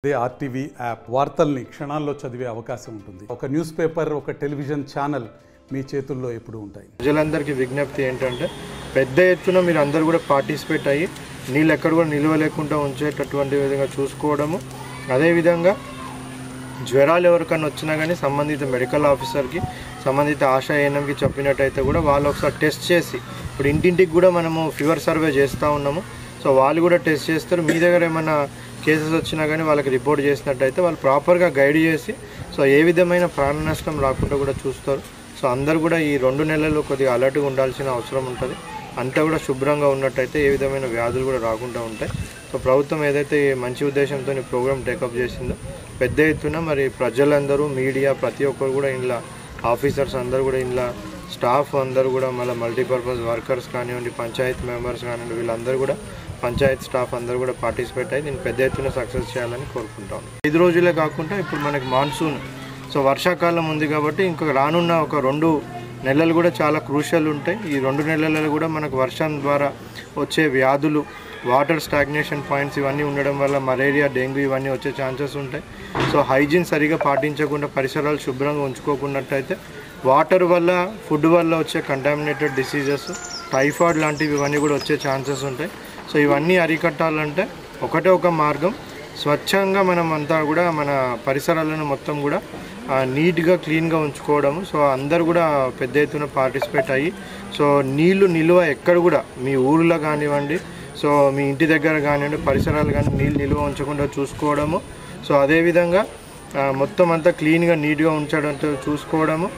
అదే RTV app వార్తల్ని క్షణాల్లో చదివే అవకాశం ఉంటుంది. ఒక న్యూస్ పేపర్, ఒక టెలివిజన్ ఛానల్ మీ చేతుల్లో ఎప్పుడూ ఉంటాయి. ప్రజలందరికీ విజ్ఞప్తి ఏంటంటే పెద్ద ఎత్తున మీరు అందరూ కూడా పార్టిసిపేట్ అయ్యి నీళ్ళు ఎక్కడ కూడా నిల్వ లేకుండా ఉంచేటటువంటి విధంగా చూసుకోవడము. అదేవిధంగా జ్వరాలు ఎవరికన్నా వచ్చినా కానీ సంబంధిత మెడికల్ ఆఫీసర్కి, సంబంధిత ఆశా ఏఎన్ఎంకి చెప్పినట్టయితే కూడా వాళ్ళు ఒకసారి టెస్ట్ చేసి, ఇప్పుడు ఇంటింటికి కూడా మనము ఫీవర్ సర్వే చేస్తూ ఉన్నాము. సో వాళ్ళు కూడా టెస్ట్ చేస్తారు. మీ దగ్గర ఏమైనా కేసెస్ వచ్చినా కానీ వాళ్ళకి రిపోర్ట్ చేసినట్టయితే వాళ్ళు ప్రాపర్గా గైడ్ చేసి సో ఏ విధమైన ప్రాణ నష్టం రాకుండా కూడా చూస్తారు. సో అందరూ కూడా ఈ 2 నెలలు కొద్దిగా అలర్ట్గా ఉండాల్సిన అవసరం ఉంటుంది. అంతా కూడా శుభ్రంగా ఉన్నట్టయితే ఏ విధమైన వ్యాధులు కూడా రాకుండా ఉంటాయి. సో ప్రభుత్వం ఏదైతే మంచి ఉద్దేశంతో ఈ ప్రోగ్రామ్ టేకప్ చేసిందో పెద్ద ఎత్తున మరి ప్రజలందరూ, మీడియా, ప్రతి ఒక్కరు కూడా ఇంట్లో ఆఫీసర్స్ అందరూ కూడా ఇంట్లో స్టాఫ్ అందరూ కూడా మళ్ళీ మల్టీపర్పస్ వర్కర్స్ కానివ్వండి, పంచాయత్ మెంబర్స్ కానివ్వండి, వీళ్ళందరూ కూడా పంచాయత్ స్టాఫ్ అందరూ కూడా పార్టిసిపేట్ అయ్యి దీన్ని పెద్ద ఎత్తున సక్సెస్ చేయాలని కోరుకుంటాం. 5 రోజులే కాకుండా ఇప్పుడు మనకి మాన్సూన్, సో వర్షాకాలం ఉంది కాబట్టి ఇంకొక రానున్న ఒక 2 నెలలు కూడా చాలా క్రూషియల్ ఉంటాయి. ఈ 2 నెలలలో కూడా మనకు వర్షం ద్వారా వచ్చే వ్యాధులు, వాటర్ స్టాగ్నేషన్ పాయింట్స్ ఇవన్నీ ఉండడం వల్ల మలేరియా, డెంగ్యూ ఇవన్నీ వచ్చే ఛాన్సెస్ ఉంటాయి. సో హైజీన్ సరిగా పాటించకుండా, పరిసరాలు శుభ్రంగా ఉంచుకోకున్నట్టయితే వాటర్ వల్ల, ఫుడ్ వల్ల వచ్చే కంటామినేటెడ్ డిసీజెస్, టైఫాయిడ్ లాంటివి ఇవన్నీ కూడా వచ్చే ఛాన్సెస్ ఉంటాయి. సో ఇవన్నీ అరికట్టాలంటే ఒకటే ఒక మార్గం, స్వచ్ఛంగా మనం అంతా కూడా మన పరిసరాలను మొత్తం కూడా నీట్గా, క్లీన్గా ఉంచుకోవడము. సో అందరు కూడా పెద్ద ఎత్తున పార్టిసిపేట్ అయ్యి సో నీళ్లు నిల్వ ఎక్కడ కూడా మీ ఊళ్ళో కానివ్వండి, సో మీ ఇంటి దగ్గర కానివ్వండి, పరిసరాలు కానీ నీళ్ళు నిల్వ ఉంచకుండా చూసుకోవడము. సో అదేవిధంగా మొత్తం అంతా క్లీన్గా, నీట్గా ఉంచడంతో చూసుకోవడము.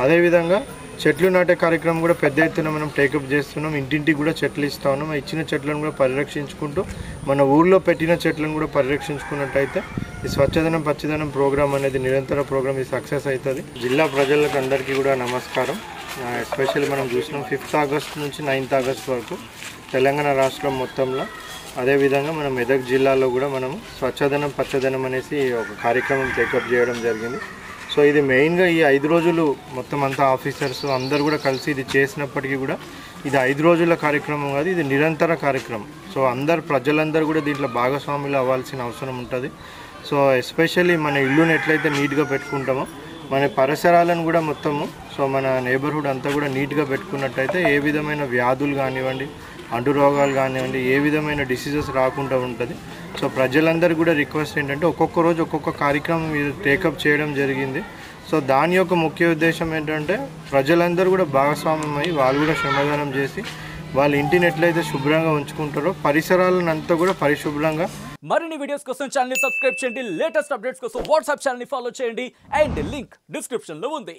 అదేవిధంగా చెట్లు నాటే కార్యక్రమం కూడా పెద్ద ఎత్తున మనం టేకప్ చేస్తున్నాం. ఇంటింటికి కూడా చెట్లు ఇస్తూ ఉన్నాం. ఇచ్చిన చెట్లను కూడా పరిరక్షించుకుంటూ మన ఊళ్ళో పెట్టిన చెట్లను కూడా పరిరక్షించుకున్నట్టయితే ఈ స్వచ్ఛదనం పచ్చదనం ప్రోగ్రామ్ అనేది నిరంతర ప్రోగ్రామ్ ఇది సక్సెస్ అవుతుంది. జిల్లా ప్రజలకు అందరికీ కూడా నమస్కారం. ఎస్పెషల్లీ మనం చూసినాం 5th ఆగస్ట్ నుంచి 9th ఆగస్ట్ వరకు తెలంగాణ రాష్ట్రం మొత్తంలో, అదేవిధంగా మన మెదక్ జిల్లాలో కూడా మనము స్వచ్ఛదనం పచ్చదనం అనేసి ఒక కార్యక్రమం టేకప్ చేయడం జరిగింది. సో ఇది మెయిన్గా ఈ 5 రోజులు మొత్తం అంతా ఆఫీసర్స్ అందరూ కూడా కలిసి ఇది చేసినప్పటికీ కూడా ఇది 5 రోజుల కార్యక్రమం కాదు, ఇది నిరంతర కార్యక్రమం. సో ప్రజలందరూ కూడా దీంట్లో భాగస్వాములు అవ్వాల్సిన అవసరం ఉంటుంది. సో ఎస్పెషల్లీ మన ఇల్లుని ఎట్లయితే నీట్గా పెట్టుకుంటామో మన పరిసరాలను కూడా మొత్తము, సో మన నేబర్హుడ్ అంతా కూడా నీట్గా పెట్టుకున్నట్టయితే ఏ విధమైన వ్యాధులు కానివ్వండి, అంటు రోగాలు కానివ్వండి, ఏ విధమైన డిసీజెస్ రాకుండా ఉంటుంది. సో ప్రజలందరూ కూడా రిక్వెస్ట్ ఏంటంటే ఒక్కొక్క రోజు ఒక్కొక్క కార్యక్రమం టేకప్ చేయడం జరిగింది. సో దాని యొక్క ముఖ్య ఉద్దేశం ఏంటంటే ప్రజలందరూ కూడా భాగస్వామ్యం అయ్యి వాళ్ళు కూడా శ్రమదానం చేసి వాళ్ళ ఇంటిని ఎట్లయితే శుభ్రంగా ఉంచుకుంటారో పరిసరాలను అంతా కూడా పరిశుభ్రంగా. మరిన్ని వీడియోస్ కోసం ఛానల్ ని సబ్స్క్రైబ్ చేయండి. లేటెస్ట్ అప్డేట్స్ కోసం వాట్సాప్ ఛానల్ ని ఫాలో చేయండి. అండ్ లింక్ డిస్క్రిప్షన్ లో ఉంది.